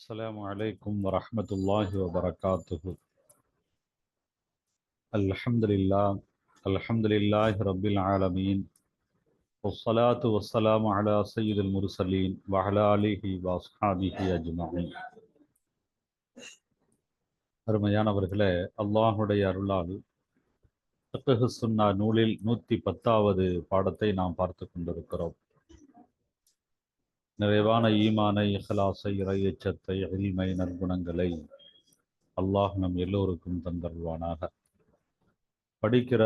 السلام عليكم ورحمة الله وبركاته. الحمد لله رب العالمين، والصلاة والسلام على سيد المرسلين وعلى آله وأصحابه أجمعين. அருமையானவர்களே, அல்லாஹுடைய அருளால் ஃபிக்ஹ் சுன்னா நூலில் 110வது பாடத்தை நாம் பார்த்து கொண்டிருக்கிறோம். நிறைவான ஈமானை, இஹ்லாஸை, இறை எச்சத்தை, இல்மை, நற்குணங்களை அல்லாஹ் நம் எல்லோருக்கும் தந்தருள்வானாக. படிக்கிற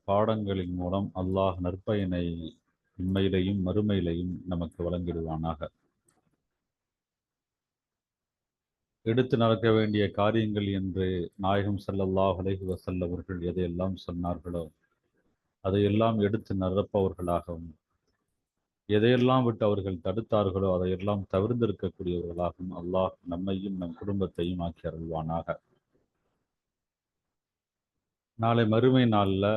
பாடங்களின் மூலம் அல்லாஹ் நற்பயனை உண்மையிலையும் மறுமையிலையும் நமக்கு வழங்கிடுவானாக. எடுத்து நடக்க வேண்டிய காரியங்கள் என்று நாயகம் ஸல்லல்லாஹு அலைஹி வஸல்லம் அவர்கள் எதையெல்லாம் சொன்னார்களோ அதையெல்லாம் எடுத்து நடப்பவர்களாகவும், எதையெல்லாம் விட்டு அவர்கள் தடுத்தார்களோ அதையெல்லாம் தவிர்ந்திருக்கக்கூடியவர்களாகவும் அல்லாஹ் நம்மையும் நம் குடும்பத்தையும் ஆக்கி அருள்வானாக. நாளை மறுமை நாளில்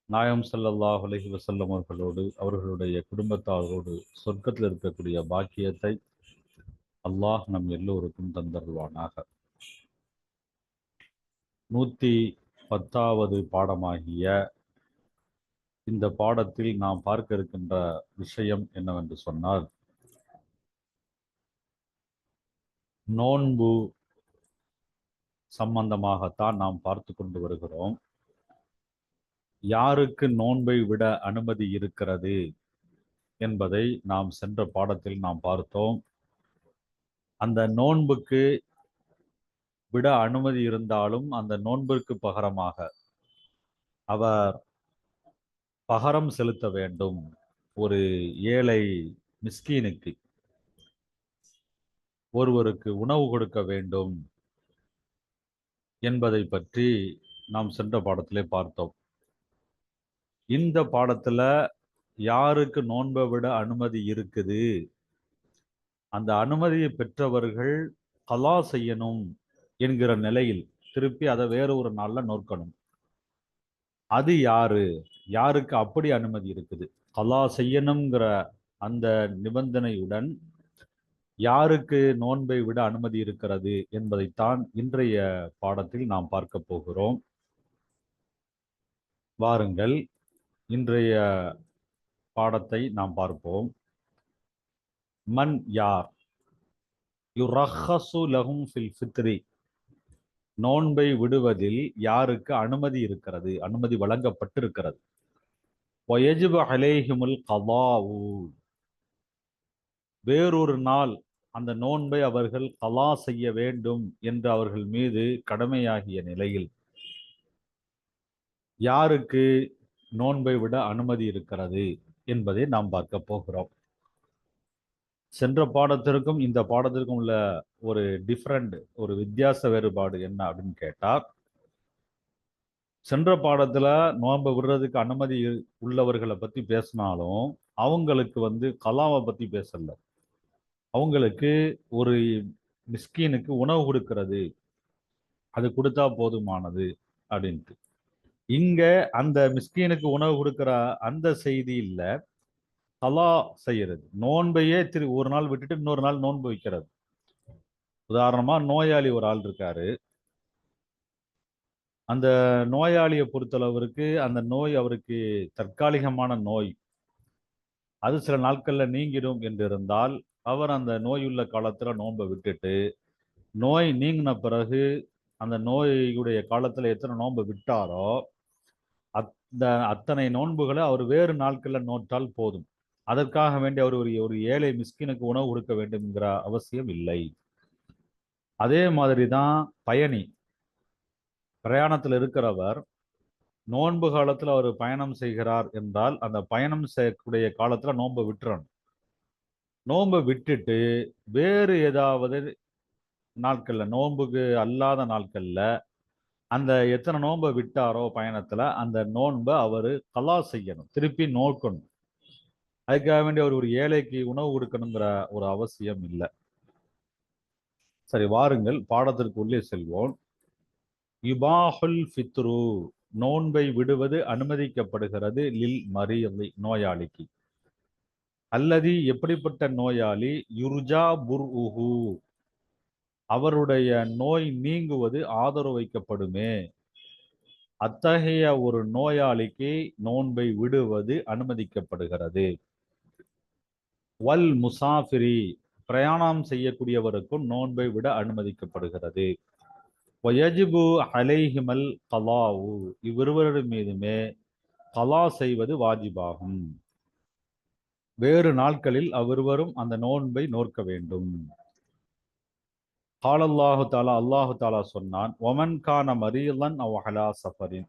நாயகம் ஸல்லல்லாஹு அலைஹி வஸல்லம் அவர்களோடு அவர்களுடைய குடும்பத்தாரோடு சொர்க்கத்தில் இருக்கக்கூடிய பாக்கியத்தை அல்லாஹ் நம் எல்லோருக்கும் தந்தருள்வானாக. 110வது பாடமாகிய இந்த பாடத்தில் நாம் பார்க்க இருக்கின்ற விஷயம் என்னவென்று சொன்னால், நோன்பு சம்பந்தமாகத்தான் நாம் பார்த்து கொண்டு வருகிறோம். யாருக்கு நோன்பை விட அனுமதி இருக்கிறது என்பதை நாம் சென்ற பாடத்தில் நாம் பார்த்தோம். அந்த நோன்புக்கு விட அனுமதி இருந்தாலும் அந்த நோன்பிற்கு பகரமாக அவர் பகரம் செலுத்த வேண்டும். ஒரு ஏழை மிஸ்கீனுக்கு ஒருவருக்கு உணவு கொடுக்க வேண்டும் என்பதை பற்றி நாம் சென்ற பாடத்திலே பார்த்தோம். இந்த பாடத்துல யாருக்கு நோன்பை விட அனுமதி இருக்குது, அந்த அனுமதியை பெற்றவர்கள் கலா செய்யணும் என்கிற நிலையில் திருப்பி அதை வேற ஒரு நாள்ல நோக்கணும். அது யாருக்கு அப்படி அனுமதி இருக்குது, கலா செய்யணுங்கிற அந்த நிபந்தனையுடன் யாருக்கு நோன்பை விட அனுமதி இருக்கிறது என்பதைத்தான் இன்றைய பாடத்தில் நாம் பார்க்க போகிறோம். வாருங்கள், இன்றைய பாடத்தை நாம் பார்ப்போம். மன் யார் யுரஹஸு லஹும் ஃபில் ஃபித்ரி, நோன்பை விடுவதில் யாருக்கு அனுமதி இருக்கிறது, அனுமதி வழங்கப்பட்டிருக்கிறது. வயஜிபு அலைஹிமுல் கலாவு, வேறொரு நாள் அந்த நோன்பை அவர்கள் கலா செய்ய வேண்டும் என்று அவர்கள் மீது கடமையாகிய நிலையில் யாருக்கு நோன்பை விட அனுமதி இருக்கிறது என்பதை நாம் பார்க்க போகிறோம். சென்ற பாடத்திற்கும் இந்த பாடத்திற்கும் உள்ள ஒரு டிஃப்ரெண்ட், ஒரு வித்தியாச வேறுபாடு என்ன அப்படின்னு கேட்டா, சென்ற பாடத்துல நோன்பை விடுறதுக்கு அனுமதி உள்ளவர்களை பத்தி பேசினாலும் அவங்களுக்கு கலாவை பத்தி பேசல. அவங்களுக்கு ஒரு மிஸ்கீனுக்கு உணவு கொடுக்கிறது, அது கொடுத்தா போதுமானது அப்படின்ட்டு. இங்க அந்த மிஸ்கீனுக்கு உணவு கொடுக்கிற அந்த செய்தி இல்ல, கலா செய்யறது. நோன்பையே ஒரு நாள் விட்டுட்டு இன்னொரு நாள் நோன்பு வைக்கிறது. உதாரணமா, நோயாளி ஒரு ஆள் இருக்காரு. அந்த நோயாளியை பொறுத்தளவிற்கு அந்த நோய் அவருக்கு தற்காலிகமான நோய், அது சில நாட்கள்ல நீங்கிடும் என்று இருந்தால் அவர் அந்த நோயுள்ள காலத்துல நோன்பை விட்டுட்டு, நோய் நீங்கின பிறகு அந்த நோயுடைய காலத்துல எத்தனை நோன்பை விட்டாரோ அந்த அத்தனை நோன்புகளை அவர் வேறு நாட்கள்ல நோட்டால் போதும். அதற்காக வேண்டி அவர் ஒரு ஏழை மிஸ்கினுக்கு உணவு கொடுக்க வேண்டும் என்கிற அவசியம் இல்லை. அதே மாதிரிதான் பயணி, பிரயாணத்தில் இருக்கிறவர் நோன்பு காலத்துல அவர் பயணம் செய்கிறார் என்றால் அந்த பயணம் செய்யக்கூடிய காலத்துல நோன்பை விட்டுறணும். நோன்பை விட்டுட்டு வேறு ஏதாவது நாட்கள்ல, நோன்புக்கு அல்லாத நாட்கள்ல அந்த எத்தனை நோன்பை விட்டாரோ பயணத்துல அந்த நோன்பை அவரு கலா செய்யணும், திருப்பி நோக்கணும். அதுக்காக வேண்டி அவர் ஒரு ஏழைக்கு உணவு கொடுக்கணுங்கிற ஒரு அவசியம் இல்லை. சரி, வாருங்கள் பாடத்திற்கு உள்ளே செல்வோம். யுபாஹுல் ஃபித்ரு, நோன்பை விடுவது அனுமதிக்கப்படுகிறது லில் மரீதி, நோயாளிக்கு. அல்லது எப்படிப்பட்ட நோயாளி யுர்ஜா புர்உஹு அவருடைய நோய் நீங்குவது ஆதரவு வைக்கப்படுமே, அத்தகைய ஒரு நோயாளிக்கு நோன்பை விடுவது அனுமதிக்கப்படுகிறது. வல் முசாஃபிரி பிரயாணம் செய்யக்கூடியவருக்கும் நோன்பை விட அனுமதிக்கப்படுகிறது. வயஜிபு அலைஹிமல் கலாவு இவ்விருவரின் மீதுமே கலா செய்வது வாஜிபாகும். வேறு நாட்களில் அவ்விருவரும் அந்த நோன்பை நோற்க வேண்டும். காலல்லாஹு தாலா அல்லாஹு தாலா சொன்னான், ஒமன் கான மரீலன் அவ் அலா சஃபரின்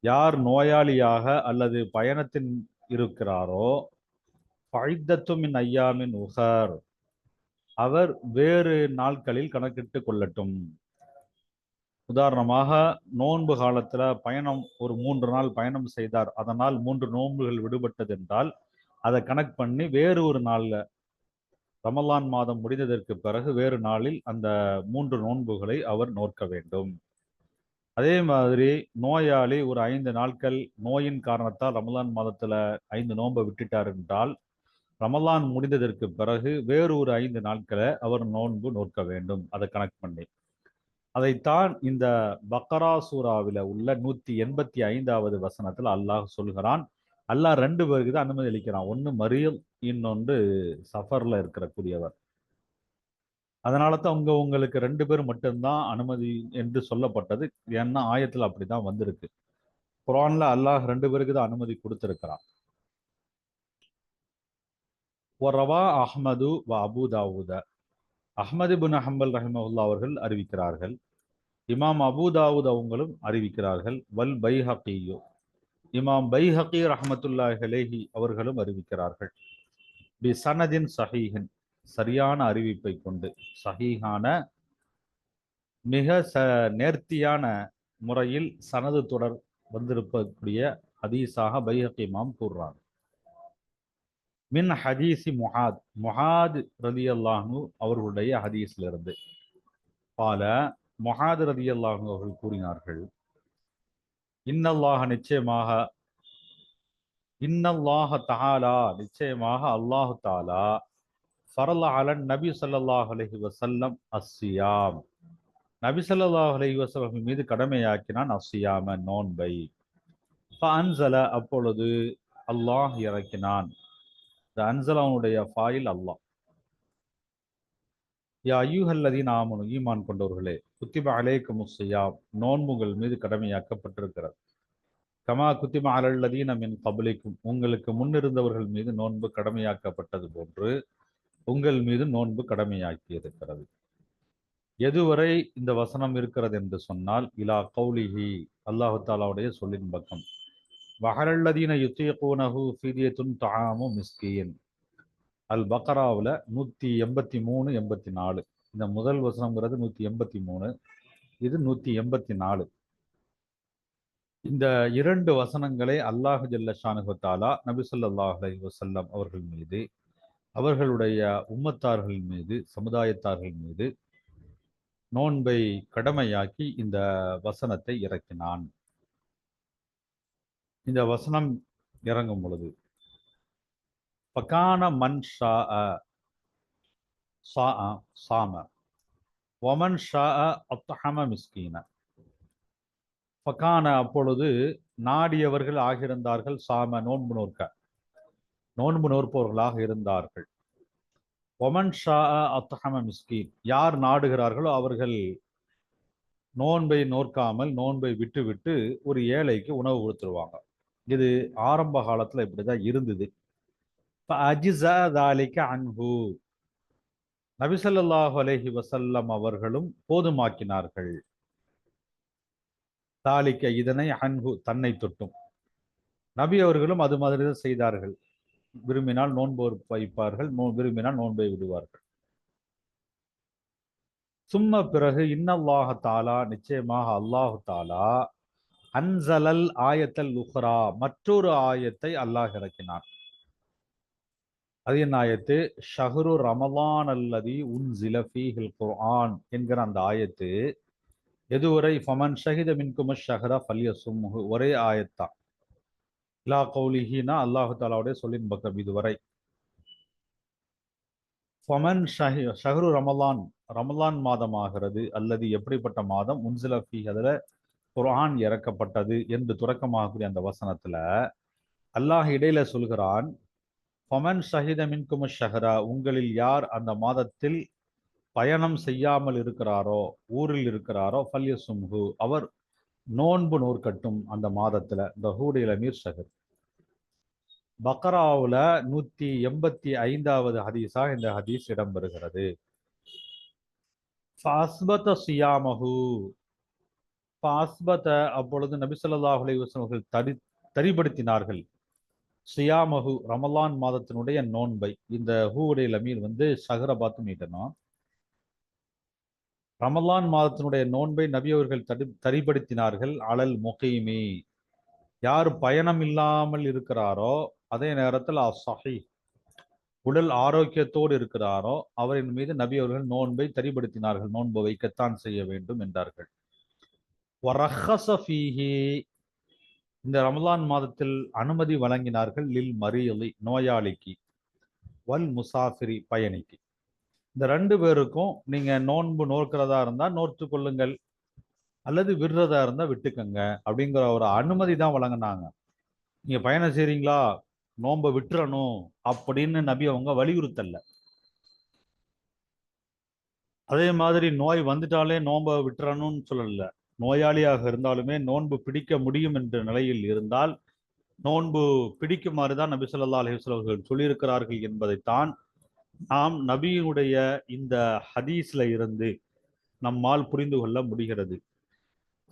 யார் நோயாளியாக அல்லது பயணத்தின் இருக்கிறாரோ ஃபஇத்தத்தும் மின் ஐயாமின் உஹர் அவர் வேறு நாட்களில் கணக்கிட்டு கொள்ளட்டும். உதாரணமாக நோன்பு காலத்துல பயணம் ஒரு 3 நாள் பயணம் செய்தார், அதனால் 3 நோன்புகள் விடுபட்டது என்றால் அதை கணக்கு பண்ணி வேறு ஒரு நாள்ல ரமலான் மாதம் முடிந்ததற்கு பிறகு வேறு நாளில் அந்த 3 நோன்புகளை அவர் நோற்க வேண்டும். அதே மாதிரி நோயாளி ஒரு 5 நாட்கள் நோயின் காரணத்தால் ரமலான் மாதத்துல 5 நோன்பை விட்டுட்டார் என்றால் ரமலான் முடிந்ததற்கு பிறகு வேறு ஒரு 5 நாட்களை அவர் நோன்பு நோற்க வேண்டும், அதை கணக்கு பண்ணி. அதைத்தான் இந்த பக்கரா சூராவில உள்ள 185வது வசனத்தில் அல்லாஹ் சொல்கிறான். அல்லாஹ் 2 பேருக்கு தான் அனுமதி அளிக்கிறான், ஒன்று மரியல், இன்னொன்று சஃபர்ல இருக்கக்கூடியவர். அதனால தான் உங்களுக்கு 2 பேர் மட்டும்தான் அனுமதி என்று சொல்லப்பட்டது. ஏன்னா ஆயத்தில் அப்படிதான் வந்திருக்கு. குர்ஆன்ல அல்லாஹ் 2 பேருக்கு தான் அனுமதி கொடுத்திருக்கிறான். ரவா அஹ்மது வ அபு தாவூத அஹ்மது பின் ஹம்பல் ரஹிமஹுல்லா அவர்கள் அறிவிக்கிறார்கள். இமாம் அபு தாவூத் அவங்களும் அறிவிக்கிறார்கள். வல் பைஹகியோ இமாம் பைஹகி ரஹமத்துல்லாஹி அலைஹி அவர்களும் அறிவிக்கிறார்கள். பி சனதின் சஹீஹின் சரியான அறிவிப்பை கொண்டு, சஹீஹான மிக நேர்த்தியான முறையில் சனது தொடர் வந்திருக்கக்கூடிய ஹதீஸாக பைஹகி இமாம் கூறுறாங்க. மின் ஹதீசி முஹாத் முஹாத் ரலியல்லாஹு அவர்களுடைய ஹதீஸிலிருந்து பால முஹாத் ரலியல்லாஹு அவர்கள் கூறினார்கள், இன்னல்லாஹ நிச்சயமாக தஆலா நிச்சயமாக அல்லாஹு தாலா ஃபரல அலன் நபி ஸல்லல்லாஹு அலைஹி வஸல்லம் அஸ்ஸியாம் நபி ஸல்லல்லாஹு அலைஹி வஸல்லம் மீது கடமையாக்கினான் அஸ்ஸியாம நோன்பை. ஃபஅன்ஸல அப்பொழுது அல்லாஹ் இறக்கினான். இந்த அன்ஸலாவுடைய ஃபாயில் அல்லாஹ். யா அய்யுஹல்லதீன ஆமனு ஈமான் கொண்டவர்களே, குத்திப அலைக்குமுஸ் ஸியாம் நோன்புகள் மீது கடமையாக்கப்பட்டிருக்கிறது. கமா குத்திப அலல்லதீன மின் கப்லிக்கும் உங்களுக்கு முன்னிருந்தவர்கள் மீது நோன்பு கடமையாக்கப்பட்டது போன்று உங்கள் மீது நோன்பு கடமையாக்கி இருக்கிறது. எதுவரை இந்த வசனம் இருக்கிறது என்று சொன்னால், இலா கௌலிஹி அல்லாஹு தாலாவுடைய சொல்லின் பக்கம். வஹரல்லதீன யுத்தீகூனஹு ஃபித்யத்துன் தஆமு மிஸ்கீன் அல் பக்ராவில் 183 84. இந்த முதல் வசனம்ங்கிறது 183, இது 184. இந்த 2 வசனங்களை அல்லாஹ் ஜல்ல ஷானுஹு தஆலா நபி ஸல்லல்லாஹு அலைஹி வஸல்லம் அவர்கள் மீது, அவர்களுடைய உம்மத்தார்கள் மீது, சமுதாயத்தார்கள் மீது நோன்பை கடமையாக்கி இந்த வசனத்தை இறக்கினான். இந்த வசனம் இறங்கும் பொழுது பகான மன் சாம வமன் அத்ஹம மிஸ்கீன பகான அப்பொழுது நாடியவர்கள் ஆகியிருந்தார்கள், சாம நோன்பு நோற்பவர்களாக இருந்தார்கள். ஒமன் ஷா அத்ஹம மிஸ்கீன் யார் நாடுகிறார்களோ அவர்கள் நோன்பை நோற்காமல் நோன்பை விட்டு விட்டு ஒரு ஏழைக்கு உணவு கொடுத்துருவாங்க. இது ஆரம்ப காலத்துல இப்படிதான் இருந்தது. அன்ஹு நபி ஸல்லல்லாஹு அலைஹி வஸல்லம் அவர்களும் போதுமாக்கினார்கள். தாலிக்க இதனை அன்ஹு தன்னை தொட்டும் நபி அவர்களும் அது மாதிரி தான் செய்தார்கள். விரும்பினால் நோன்பு வைப்பார்கள், விரும்பினால் நோன்பை விடுவார்கள். சும்ம பிறகு இன்னல்லாஹ தாலா நிச்சயமாக அல்லாஹு தாலா அன்சலல் ஆயத்தல் உஹ்ரா மற்றொரு ஆயத்தை அல்லாஹ் இறக்கினான். அது என்ன ஆயத்து? ஷஹ்ரு ரமலான் அல்லதி உன்சில ஃபீஹில் குர்ஆன் என்கிற அந்த ஆயத்து எதுவரை ஃபமன் ஷஹித மின்கும் ஷஹ்ர ஃபல்யசும்ஹு ஒரே ஆயத்தான். லா கௌலிஹினா அல்லாஹு தாலாவுடைய சொல்லின் பக்கம் இதுவரை. ஃபமன் ஷஹ்ரு ரமலான், ரமலான் மாதமாகிறது, அல்லது எப்படிப்பட்ட மாதம், உன்சில ஃபீ, அதுல குர்ஆன் இறக்கப்பட்டது என்று துறக்கமாகக்கூடிய அந்த வசனத்துல அல்லாஹ் இடையில சொல்கிறான், ஃபமன் ஷஹித மின்கும் ஷஹரா, உங்களில் யார் அந்த மாதத்தில் பயணம் செய்யாமல் இருக்கிறாரோ, ஊரில் இருக்கிறாரோ, ஃபல்யசும்ஹு, அவர் நோன்பு நோற்கட்டும் அந்த மாதத்துல. இந்த ஹூடில் அமீர் ஷஹர் பக்ராவுல 185வது ஹதீஸா இந்த ஹதீஸ் இடம்பெறுகிறது. ஃபாஸ்பத சியாமஹு, ஃபாஸ்பத, அப்பொழுது நபி ஸல்லல்லாஹு அலைஹி வஸல்லம் அவர்கள் தரிபடுத்தினார்கள், சியாமஹு, ரமலான் மாதத்தினுடைய நோன்பை. இந்த ஹூவுடைய லமீர் ஷஹர பார்த்து மீட்டணும். ரமலான் மாதத்தினுடைய நோன்பை நபி அவர்கள் தரிபடுத்தினார்கள். அலல் முகீமி, யார் பயணம் இல்லாமல் இருக்கிறாரோ, அதே நேரத்தில் அஸ்ஸஹீஹ், உடல் ஆரோக்கியத்தோடு இருக்கிறாரோ, அவரின் மீது நபி அவர்கள் நோன்பை தரிபடுத்தினார்கள், நோன்பு வைக்கத்தான் செய்ய வேண்டும் என்றார்கள். வரஹஸ ஃபீஹி, இந்த ரமலான் மாதத்தில் அனுமதி வழங்கினார்கள், லில் மரீலி, நோயாளிக்கு, வல் முசாஃபிரி, பயணிக்கு. இந்த ரெண்டு பேருக்கும் நீங்க நோன்பு நோக்கிறதா இருந்தா நோற்று கொள்ளுங்கள், அல்லது விடுறதா இருந்தா விட்டுக்கங்க அப்படிங்கிற ஒரு அனுமதி தான் வழங்கினாங்க. நீங்க பயணம் செய்றீங்களா, நோன்பை விட்டுறணும் அப்படின்னு நபி அவங்க வலியுறுத்தல. அதே மாதிரி நோய் வந்துட்டாலே நோன்பை விட்டுறணும்னு சொல்லல. நோயாளியாக இருந்தாலுமே நோன்பு பிடிக்க முடியும் என்ற நிலையில் இருந்தால் நோன்பு பிடிக்குமாறு தான் நபி ஸல்லல்லாஹு அலைஹி வஸல்லம் அவர்கள் சொல்லியிருக்கிறார்கள் என்பதைத்தான் நாம் நபியினுடைய இந்த ஹதீஸ்ல இருந்து நம்மால் புரிந்து கொள்ள முடிகிறது.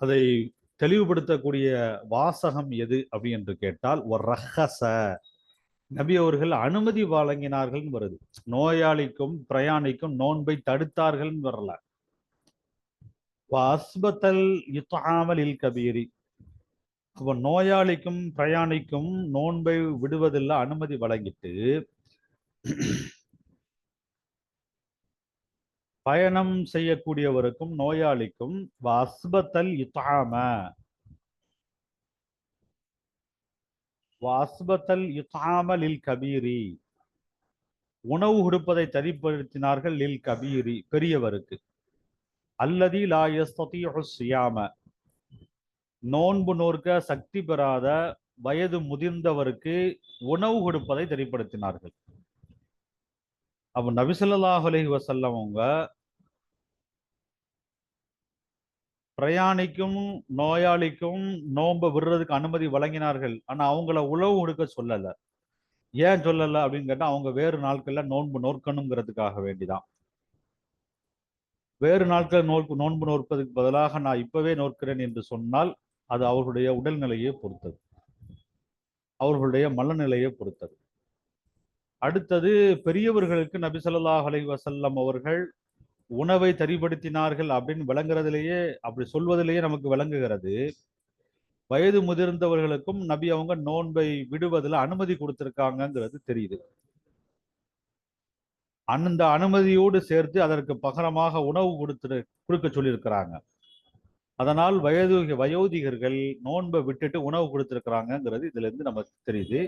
அதை தெளிவுபடுத்தக்கூடிய வாசகம் எது அப்படி என்று கேட்டால், ஒரு ரஹஸ, நபி அவர்கள் அனுமதி வழங்கினார்கள் வருது. நோயாளிக்கும் பிரயாணிக்கும் நோன்பை தடுத்தார்கள் வரல. அஸ்பத்தல் இத்ஆமலில் கபீரி, அப்போ நோயாளிக்கும் பிரயாணிக்கும் நோன்பை விடுவதில் அனுமதி வழங்கிட்டு, பயணம் செய்யக்கூடியவருக்கும் நோயாளிக்கும் அஸ்பத்தல் இத்ஆம, வாஸ்பத்தல் இத்ஆம லில் கபீரி, உணவு கொடுப்பதை தரிப்படுத்தினார்கள், லில் கபீரி, பெரியவருக்கு, அல்லதி லா யஸ்ததீஉ ஸியாம, நோன்பு நோற்க சக்தி பெறாத வயது முதிர்ந்தவருக்கு உணவு கொடுப்பதை தெரிப்படுத்தினார்கள். அப்ப நபி ஸல்லல்லாஹு அலைஹி வஸல்லம் அவங்க பிரயாணிக்கும் நோயாளிக்கும் நோன்பை விடுறதுக்கு அனுமதி வழங்கினார்கள். ஆனா அவங்கள உணவு கொடுக்க சொல்லல. ஏன் சொல்லல அப்படின்னு கேட்டா, அவங்க வேறு நாட்கள்ல நோன்பு நோக்கணுங்கிறதுக்காக வேண்டிதான். வேறு நாட்கள் நோன்பு நோற்பதற்கு பதிலாக நான் இப்பவே நோக்கிறேன் என்று சொன்னால் அது அவர்களுடைய உடல்நிலையை பொறுத்தது, அவர்களுடைய மனநிலையை பொறுத்தது. அடுத்தது, பெரியவர்களுக்கு நபி ஸல்லல்லாஹு அலைஹி வஸல்லம் அவர்கள் உணவை தரிப்படுத்தினார்கள் அப்படின்னு விளங்குறதுலேயே, அப்படி சொல்வதிலேயே நமக்கு விளங்குகிறது, வயது முதிர்ந்தவர்களுக்கும் நபி அவங்க நோன்பை விடுவதில் அனுமதி கொடுத்திருக்காங்கிறது தெரியுது. அந்த அனுமதியோடு சேர்த்து அதற்கு பகரமாக உணவு கொடுக்க சொல்லியிருக்கிறாங்க. அதனால் வயோதிகர்கள் நோன்பை விட்டுட்டு உணவு கொடுத்திருக்கிறாங்கிறது இதுல இருந்து நமக்கு தெரியுது.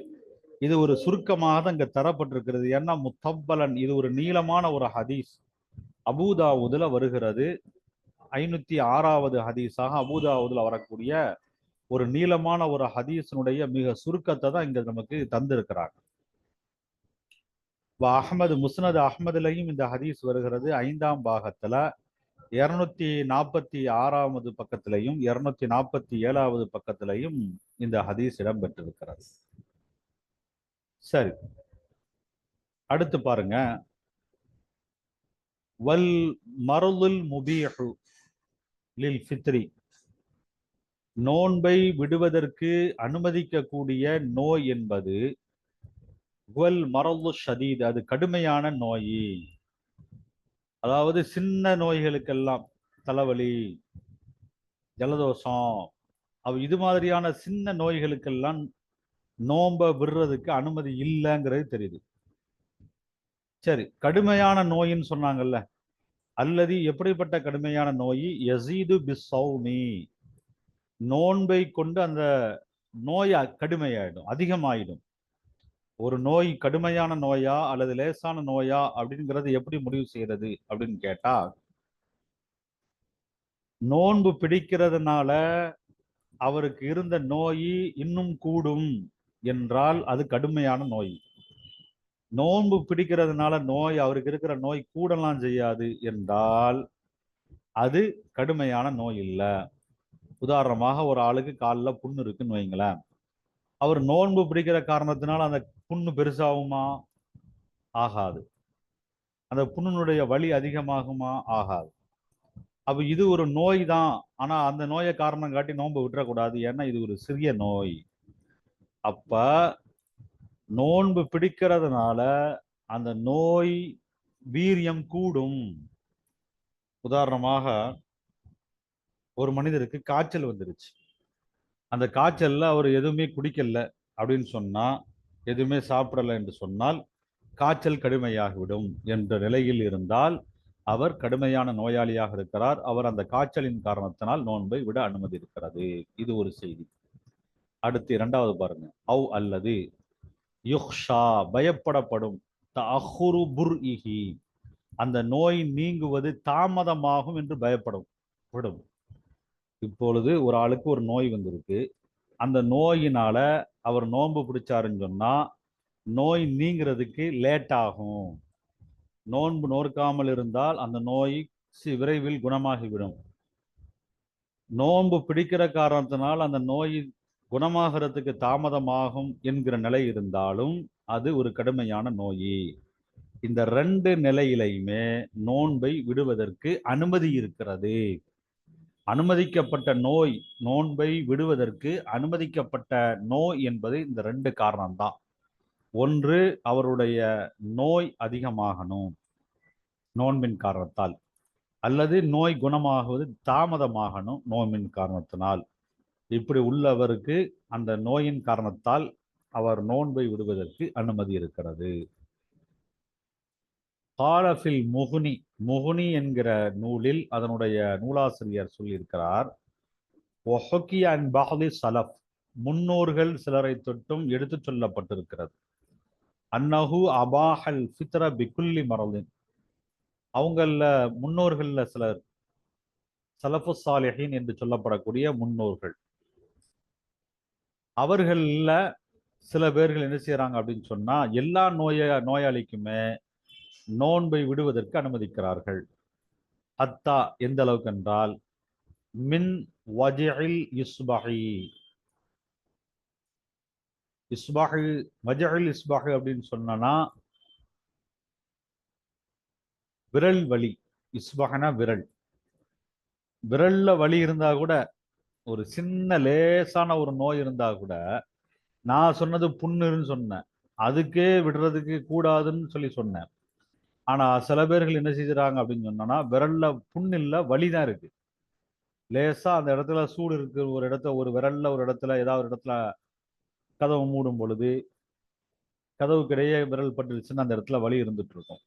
இது ஒரு சுருக்கமாக இங்க தரப்பட்டிருக்கிறது. ஏன்னா முத்தப்பலன், இது ஒரு நீளமான ஒரு ஹதீஸ், அபூதாவுதுல வருகிறது. 506வது ஹதீஸாக அபூதாவுதுல வரக்கூடிய ஒரு நீளமான ஒரு ஹதீஸினுடைய மிக சுருக்கத்தை தான் இங்க நமக்கு தந்திருக்கிறாங்க. அஹ்மது முஸ்னத் அஹ்மதுலையும் இந்த ஹதீஸ் வருகிறது. 5ஆம் பாகத்துல 246வது பக்கத்திலையும் 247வது பக்கத்திலையும் இந்த ஹதீஸ் இடம்பெற்றிருக்கிறது. சரி, அடுத்து பாருங்க. வல் மருளுல் முபீஹு லில் ஃபித்ரி, நோன்பை விடுவதற்கு அனுமதிக்கக்கூடிய நோய் என்பது வல் மரலு ஷதீத், அது கடுமையான நோய். அதாவது சின்ன நோய்களுக்கெல்லாம், தலைவலி, ஜலதோஷம், இது மாதிரியான சின்ன நோய்களுக்கெல்லாம் நோன்பை விடுறதுக்கு அனுமதி இல்லைங்கிறது தெரியுது. சரி, கடுமையான நோயின்னு சொன்னாங்கல்ல, அல்லது எப்படிப்பட்ட கடுமையான நோய், யசீது பிஸ்ஸௌமி, நோன்பை கொண்டு அந்த நோய் கடுமையாயிடும், அதிகமாயிடும். ஒரு நோய் கடுமையான நோயா அல்லது லேசான நோயா அப்படிங்கிறது எப்படி முடிவு செய்யறது அப்படின்னு கேட்டா, நோன்பு பிடிக்கிறதுனால அவருக்கு இருந்த நோய் இன்னும் கூடும் என்றால் அது கடுமையான நோய். நோன்பு பிடிக்கிறதுனால நோய் அவருக்கு இருக்கிற நோய் கூடலாம் செய்யாது என்றால் அது கடுமையான நோய் இல்ல. உதாரணமாக ஒரு ஆளுக்கு காலில் புண்ணு இருக்குன்னு வைங்களேன். அவர் நோன்பு பிடிக்கிற காரணத்தினால அந்த புண்ணு பெருசாகுமா? ஆகாது. அந்த புண்ணினுடைய வலி அதிகமாகுமா? ஆகாது. அப்ப இது ஒரு நோய் தான். ஆனா அந்த நோயை காரணம் காட்டி நோன்பு விட்டுறக்கூடாது. ஏன்னா இது ஒரு சிறிய நோய். அப்ப நோன்பு பிடிக்கிறதுனால அந்த நோய் வீரியம் கூடும். உதாரணமாக ஒரு மனிதருக்கு காய்ச்சல் வந்துருச்சு. அந்த காய்ச்சல்ல அவர் எதுவுமே குடிக்கல அப்படின்னு சொன்னா, எதுவுமே சாப்பிடல என்று சொன்னால் காய்ச்சல் கடுமையாகிவிடும் என்ற நிலையில் இருந்தால் அவர் கடுமையான நோயாளியாக இருக்கிறார். அவர் அந்த காய்ச்சலின் காரணத்தினால் நோன்பை விட அனுமதி இருக்கிறது. இது ஒரு செய்தி. அடுத்து இரண்டாவது பாருங்க. அல்லது யுக்ஷா பயப்படப்படும், தஅஹுரு புர்இஹி அந்த நோய் நீங்குவது தாமதமாகும் என்று பயப்படும் விடும். இப்பொழுது ஒரு ஆளுக்கு ஒரு நோய் வந்திருக்கு. அந்த நோயினால அவர் நோன்பு பிடிச்சாருன்னு சொன்னா நோய் நீங்கிறதுக்கு லேட் ஆகும். நோன்பு நோற்காமல் இருந்தால் அந்த நோய் விரைவில் குணமாகிவிடும். நோன்பு பிடிக்கிற காரணத்தினால் அந்த நோய் குணமாகிறதுக்கு தாமதமாகும் என்கிற நிலை இருந்தாலும் அது ஒரு கடுமையான நோய். இந்த ரெண்டு நிலையிலையுமே நோன்பை விடுவதற்கு அனுமதி இருக்கிறது. அனுமதிக்கப்பட்ட நோய், நோன்பை விடுவதற்கு அனுமதிக்கப்பட்ட நோய் என்பது இந்த ரெண்டு காரணம்தான். ஒன்று, அவருடைய நோய் அதிகமாகணும் நோன்பின் காரணத்தால், அல்லது நோய் குணமாகுவது தாமதமாகணும் நோன்பின் காரணத்தினால். இப்படி உள்ளவருக்கு அந்த நோயின் காரணத்தால் அவர் நோன்பை விடுவதற்கு அனுமதி இருக்கிறது. காலஃபில் முகுனி, முகுனி என்கிற நூலில் அதனுடைய நூலாசிரியர் சொல்லியிருக்கிறார், சலப் முன்னோர்கள் சிலரை தொட்டும் எடுத்து சொல்லப்பட்டிருக்கிறது, அன்னஹு அபாஹல் ஃபித்ர பிகுல்லி மரலின் அவங்கள முன்னோர்கள்ல சிலர் சலஃபு சாலிஹின் என்று சொல்லப்படக்கூடிய முன்னோர்கள், அவர்கள்ல சில பேர்கள் என்ன செய்யறாங்க அப்படின்னு சொன்னா எல்லா நோயாளிக்குமே நோன்பை விடுவதற்கு அனுமதிக்கிறார்கள். அத்தா எந்த அளவுக்கு என்றால் மின் வஜில் இஸ்பஹி, இஸ்பாஹு வஜில் இஸ்பாஹு அப்படின்னு சொன்னா விரல் வலி. இஸ்பஹனா விரல், விரல்ல வலி இருந்தா கூட, ஒரு சின்ன லேசான ஒரு நோய் இருந்தா கூட, நான் சொன்னது புண்ணுன்னு சொன்னேன், அதுக்கே விடுறதுக்கு கூடாதுன்னு சொல்லி சொன்னேன். ஆனா சில பேர்கள் என்ன செய்யறாங்க அப்படின்னு சொன்னா விரல்ல புண்ணு இல்ல வலிதான் இருக்கு, லேசா அந்த இடத்துல சூடு இருக்கு, ஒரு இடத்துல ஒரு விரல்ல ஒரு இடத்துல ஏதாவது ஒரு இடத்துல கதவு மூடும் பொழுது கதவுக்கிடையே விரல் பட்டுருச்சுன்னா அந்த இடத்துல வலி இருந்துட்டு இருக்கும்.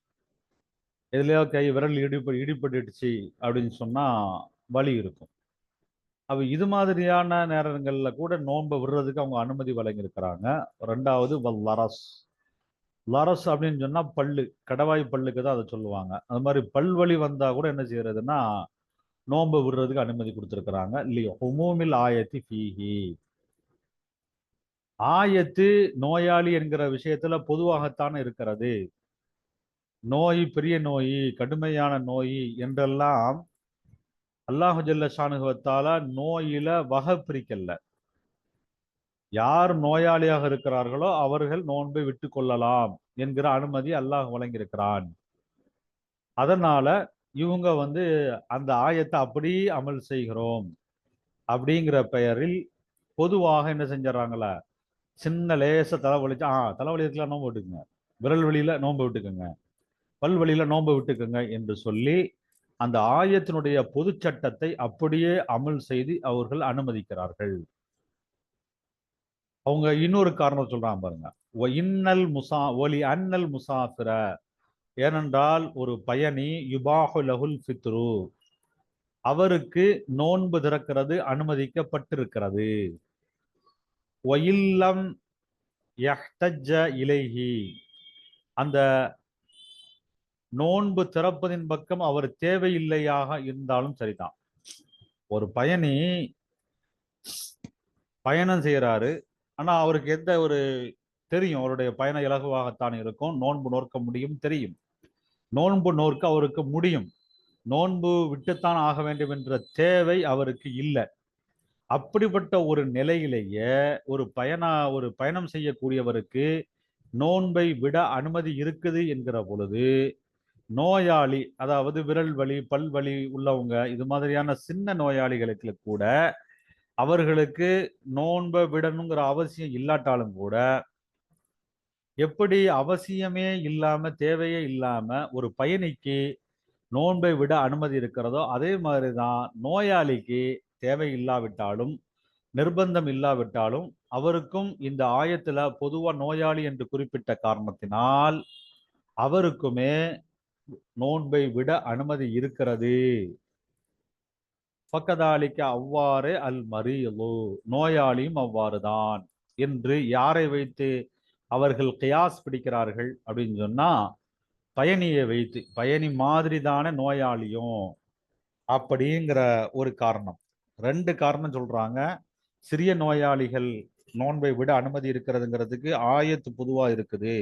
எதுலயோ கை விரல் இடிபட்டுடுச்சு அப்படின்னு சொன்னா வலி இருக்கும். அப்ப இது மாதிரியான நேரங்கள்ல கூட நோன்பை விடுறதுக்கு அவங்க அனுமதி வழங்கியிருக்கிறாங்க. ரெண்டாவது லரஸ், லரஸ் அப்படின்னு சொன்னா பல்லு, கடவாய் பல்லுக்கு தான் அதை சொல்லுவாங்க. அது மாதிரி பல்வலி வந்தா கூட என்ன செய்யறதுன்னா நோன்பை விடுறதுக்கு அனுமதி கொடுத்திருக்கிறாங்க. இல்லையோ ஹுமூமில் ஆயத்தி ஃபீஹி, ஆயத்து நோயாளி என்கிற விஷயத்துல பொதுவாகத்தானே இருக்கிறது. நோய் பெரிய நோய் கடுமையான நோய் என்றெல்லாம் அல்லாஹு ஜல்ல ஷானுவத்தால நோயில வகை பிரிக்கல. யார் நோயாளியாக இருக்கிறார்களோ அவர்கள் நோன்பை விட்டு கொள்ளலாம் என்கிற அனுமதி அல்லாஹ் வழங்கியிருக்கிறான். அதனால இவங்க அந்த ஆயத்தை அப்படி அமல் செய்கிறோம் அப்படிங்கிற பெயரில் பொதுவாக என்ன செஞ்சிடறாங்களா, சின்ன லேச தலைவலிச்சா தலைவலி இருக்கலாம் நோன்பு விட்டுக்குங்க, விரல் வலியில நோன்பு விட்டுக்குங்க, பல்வழியில நோன்பு விட்டுக்குங்க என்று சொல்லி அந்த ஆயத்தினுடைய பொது சட்டத்தை அப்படியே அமல் செய்து அவர்கள் அனுமதிக்கிறார்கள். அவங்க இன்னொரு காரணம் சொல்றாங்க பாருங்க, இன்னல் முசா ஒலி அன்னல் முசாஃபிர, ஏனென்றால் ஒரு பயணி யுபாஹு லஹுல் ஃபித்ரு, அவருக்கு நோன்பு திறக்கிறது அனுமதிக்கப்பட்டிருக்கிறது. ஒயில்லம் யஹ்தஜ்ஜ இலைஹி, அந்த நோன்பு திறப்பதின் பக்கம் அவர் தேவையில்லையாக இருந்தாலும் சரிதான். ஒரு பயணி பயணம் செய்யறாரு, ஆனா அவருக்கு எந்த ஒரு தெரியும், அவருடைய பயணம் இலகுவாகத்தான் இருக்கும், நோன்பு நோக்க முடியும் தெரியும், நோன்பு நோக்க அவருக்கு முடியும், நோன்பு விட்டுத்தான் ஆக வேண்டும் என்ற தேவை அவருக்கு இல்லை. அப்படிப்பட்ட ஒரு நிலையிலேயே ஒரு பயணம் செய்யக்கூடியவருக்கு நோன்பை விட அனுமதி இருக்குது என்கிற பொழுது, நோயாளி, அதாவது விரல் வலி பல் வலி உள்ளவங்க, இது மாதிரியான சின்ன நோயாளிகளுக்கு கூட அவர்களுக்கு நோன்பை விடணுங்கிற அவசியம் இல்லாட்டாலும் கூட, எப்படி அவசியமே இல்லாம தேவையே இல்லாம ஒரு பயணிக்கு நோன்பை விட அனுமதி இருக்கிறதோ, அதே மாதிரிதான் நோயாளிக்கு தேவை இல்லாவிட்டாலும் நிர்பந்தம் இல்லாவிட்டாலும் அவருக்கும் இந்த ஆயத்துல பொதுவா நோயாளி என்று குறிப்பிட்ட காரணத்தினால் அவருக்குமே நோன்பை விட அனுமதி இருக்கிறது. பக்கதாலிக்க அவ்வாறு அல் மரீலு, நோயாளியும் அவ்வாறுதான் என்று யாரை வைத்து அவர்கள் கியாஸ் பிடிக்கிறார்கள் அப்படின்னு சொன்னா, பயணியை வைத்து, பயணி மாதிரி தானே நோயாளியும் அப்படிங்கிற ஒரு காரணம். ரெண்டு காரணம் சொல்றாங்க. சிறிய நோயாளிகள் நோன்பை விட அனுமதி இருக்கிறதுங்கிறதுக்கு ஆயத்து பொதுவா இருக்குது,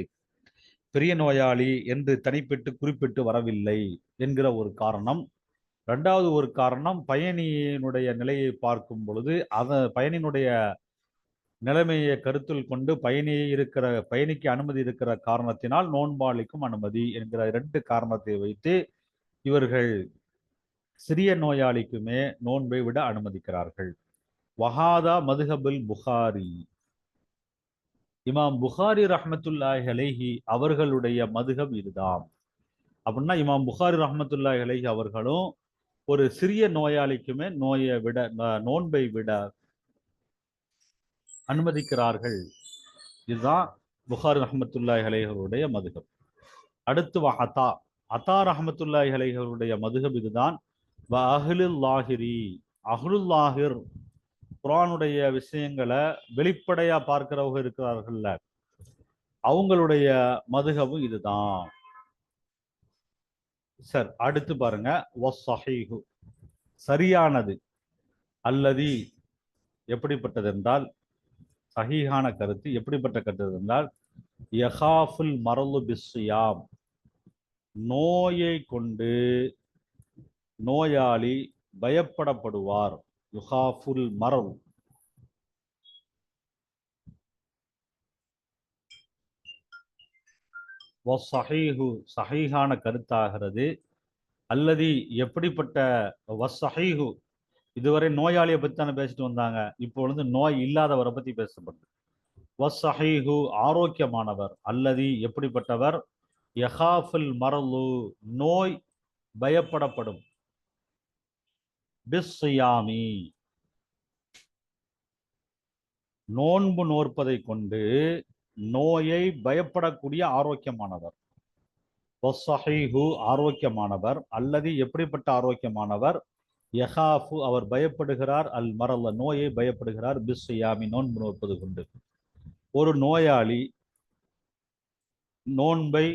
பெரிய நோயாளி என்று தனிப்பிட்டு குறிப்பிட்டு வரவில்லை என்கிற ஒரு காரணம். ரெண்டாவது ஒரு காரணம், பயணியினுடைய நிலையை பார்க்கும் பொழுது பயணியினுடைய நிலைமையை கருத்தில் கொண்டு பயணிக்கு அனுமதி இருக்கிற காரணத்தினால் நோன்பாளிக்கும் அனுமதி என்கிற ரெண்டு காரணத்தை வைத்து இவர்கள் சிறிய நோயாளிக்குமே நோன்பை விட அனுமதிக்கிறார்கள். வஹாதா மதுஹபுல் புகாரி, இமாம் புகாரி ரஹ்மத்துல்லாஹி அலைஹி அவர்களுடைய மதுஹப் இதுதான். அப்படின்னா இமாம் புகாரி ரஹ்மத்துல்லாஹி அலைஹி அவர்களும் ஒரு சிறிய நோயாளிக்குமே நோன்பை விட அனுமதிக்கிறார்கள். இதுதான் புகாரி ரஹ்மத்துல்லாஹி அலைஹி அவருடைய மதுஹப். அடுத்து அத்தா ரஹ்மத்துல்லாஹி அலைஹி அவருடைய மதுஹப் இதுதான். அஹ்லுல் லாஹிரி, அஹ்லுல் லாஹிர் குர்ஆனுடைய விஷயங்களை வெளிப்படையா பார்க்கிறவங்க இருக்கிறார்கள்ல, அவங்களுடைய மதுஹபும் இதுதான். சார் அடுத்து பாருங்க, வஸ்ஸஹீஹு, சரியானது, அல்லதி எப்படிப்பட்டது என்றால், சஹீஹான கருத்து எப்படிப்பட்ட கருத்து என்றால், யஹாஃபுல் மரலு பிஸ்ஸியாம், நோயை கொண்டு நோயாளி பயப்படப்படுவார். யுஹாஃபுல் மரல், வஸ்ஸஹீஹு சஹீஹான கருத்தாகிறது, அல்லதி எப்படிப்பட்ட, வஸ்ஸஹீஹு இதுவரை நோயாளியை பத்தி தானே பேசிட்டு வந்தாங்க, இப்போ நோய் இல்லாதவரை பத்தி பேசப்படுது. வஸ்ஸஹீஹு ஆரோக்கியமானவர், அல்லதி எப்படிப்பட்டவர், யஹாஃபுல் மரலு நோய் பயப்படப்படும், பிஸ்ஸியாமி நோன்பு நோற்பதை கொண்டு நோயை பயப்படக்கூடிய ஆரோக்கியமானவர். வஸ்ஸஹீஹு ஆரோக்கியமானவர், அல்லது எப்படிப்பட்ட ஆரோக்கியமானவர், யஹாஃபு அவர் பயப்படுகிறார், அல் மரல்ல நோயை பயப்படுகிறார், பிஸ்ஸியாமி நோன்பு நோற்பது கொண்டு. ஒரு நோயாளி நோன்பை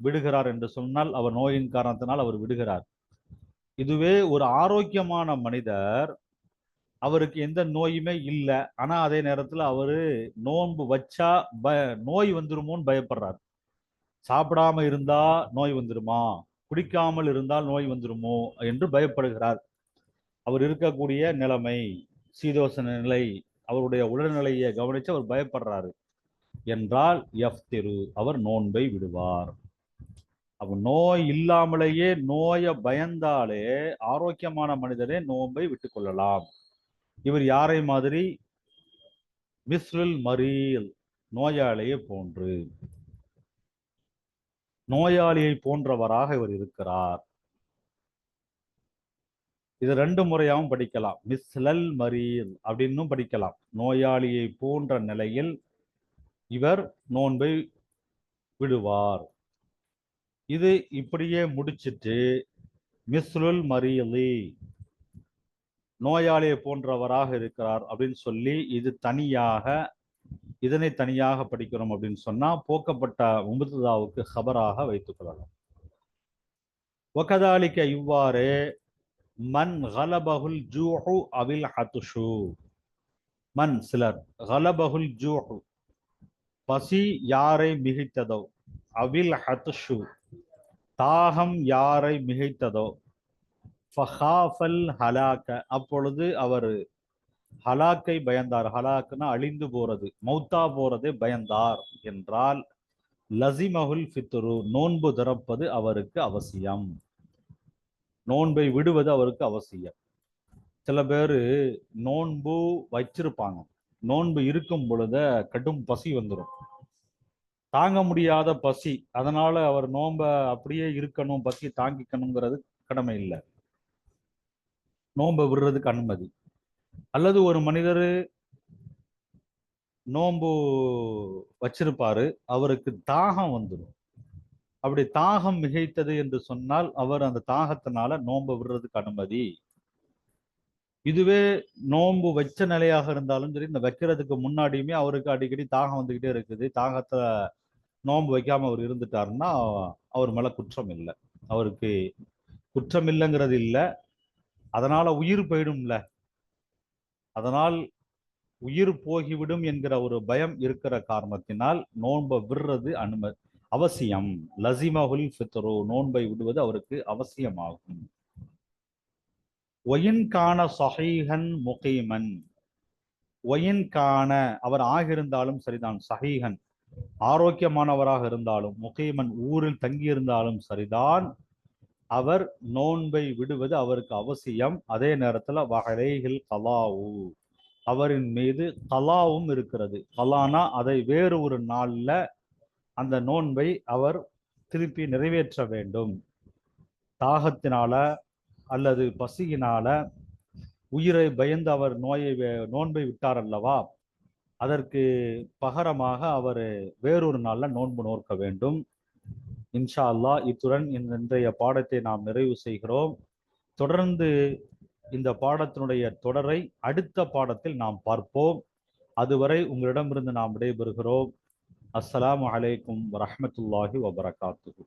விடுகிறார் என்று சொன்னால் அவர் நோயின் காரணத்தினால் அவர் விடுகிறார். இதுவே ஒரு ஆரோக்கியமான மனிதர், அவருக்கு எந்த நோயுமே இல்லை, ஆனா அதே நேரத்தில் அவரு நோன்பு வச்சா நோய் வந்துருமோன்னு பயப்படுறார். சாப்பிடாம இருந்தா நோய் வந்துருமா, குடிக்காமல் இருந்தால் நோய் வந்துருமோ என்று பயப்படுகிறார். அவர் இருக்கக்கூடிய நிலைமை, சீதோச நிலை, அவருடைய உடல்நிலையை கவனித்து அவர் பயப்படுறாரு என்றால் யஃப்திரு அவர் நோன்பை விடுவார். அப்ப நோய் இல்லாமலேயே நோயை பயந்தாலே ஆரோக்கியமான மனிதரே நோன்பை விட்டுக் கொள்ளலாம். இவர் யாரை மாதிரி, மிஸ்ருல் மரீல் நோயாளியை போன்று, நோயாளியை போன்றவராக இவர் இருக்கிறார். இது ரெண்டு முறையாகவும் படிக்கலாம், மிஸ்லல் மரீல் அப்படின்னும் படிக்கலாம். நோயாளியை போன்ற நிலையில் இவர் நோன்பை விடுவார். இது இப்படியே முடிச்சிட்டு மிஸ்ருல் மரீலி நோயாளியை போன்றவராக இருக்கிறார் அப்படின்னு சொல்லி இது தனியாக இதனை தனியாக படிக்கிறோம் அப்படின்னு சொன்னா போக்கப்பட்ட முபத்ததாவுக்கு ஹபராக வைத்துக் கொள்ளலாம். வகதாலிக்க இவ்வாறு மன் கலபகுல் ஜூஹு அவில் ஹத்துஷு, மன் சிலர், கலபகுல் ஜூஹு பசி யாரை மிகைத்ததோ, அவில் ஹத்துஷு தாகம் யாரை மிகைத்ததோ, ஃபஹாஃபல் ஹலாக்க அப்பொழுது அவர் ஹலாக்கை பயந்தார். ஹலாக்குன்னா அழிந்து போறது, மௌத்தா போறதை பயந்தார் என்றால் லசிமஹுல் ஃபித்ரு நோன்பு திறப்பது அவருக்கு அவசியம், நோன்பை விடுவது அவருக்கு அவசியம். சில பேர் நோன்பு வச்சிருப்பாங்க, நோன்பு இருக்கும் பொழுது கடும் பசி வந்துடும், தாங்க முடியாத பசி, அதனால அவர் நோன்ப அப்படியே இருக்கணும், பசி தாங்கிக்கணுங்கிறது கடமை இல்லை, நோன்பை விடுறதுக்கு அனுமதி. அல்லது ஒரு மனிதர் நோன்பு வச்சிருப்பாரு, அவருக்கு தாகம் வந்துடும், அப்படி தாகம் மிகைத்தது என்று சொன்னால் அவர் அந்த தாகத்தினால நோன்பு விடுறதுக்கு அனுமதி. இதுவே நோன்பு வச்ச நிலையாக இருந்தாலும் சரி, இந்த வைக்கிறதுக்கு முன்னாடியுமே அவருக்கு அடிக்கடி தாகம் வந்துகிட்டே இருக்குது, தாகத்தை நோன்பு வைக்காம அவர் இருந்துட்டாருன்னா அவர் மேல குற்றம் இல்லை, அவருக்கு குற்றம் இல்லைங்கிறது இல்லை, அதனால உயிர் போயிடும்ல, அதனால் உயிர் போகிவிடும் என்கிற ஒரு பயம் இருக்கிற காரணத்தினால் நோன்பை விடுறது அவசியம். லசிமஹுல் ஃபித்ரு நோன்பை விடுவது அவருக்கு அவசியமாகும். ஒயின் கான சஹீஹன் முகீமன், ஒயின் கான அவர் ஆகியிருந்தாலும் சரிதான், சஹீஹன் ஆரோக்கியமானவராக இருந்தாலும், முகீமன் ஊரில் தங்கியிருந்தாலும் சரிதான், அவர் நோன்பை விடுவது அவருக்கு அவசியம். அதே நேரத்தில் வஹலைஹில் கலாவு அவரின் மீது கலாவும் இருக்கிறது. கலானா அதை வேறு ஒரு நாள்ல அந்த நோன்பை அவர் திருப்பி நிறைவேற்ற வேண்டும். தாகத்தினால அல்லது பசியினால உயிரை பயந்து அவர் நோன்பை விட்டார் அல்லவா, அதற்கு பகரமாக அவர் வேறொரு நாள்ல நோன்பு நோக்க வேண்டும். இன்ஷா அல்லாஹ் இத்துடன் இன்றைய பாடத்தை நாம் நிறைவு செய்கிறோம். தொடர்ந்து இந்த பாடத்தினுடைய தொடரை அடுத்த பாடத்தில் நாம் பார்ப்போம். அதுவரை உங்களிடமிருந்து நாம் விடைபெறுகிறோம். அஸ்ஸலாமு அலைக்கும் வரஹ்மத்துல்லாஹி வபரகாத்துஹு.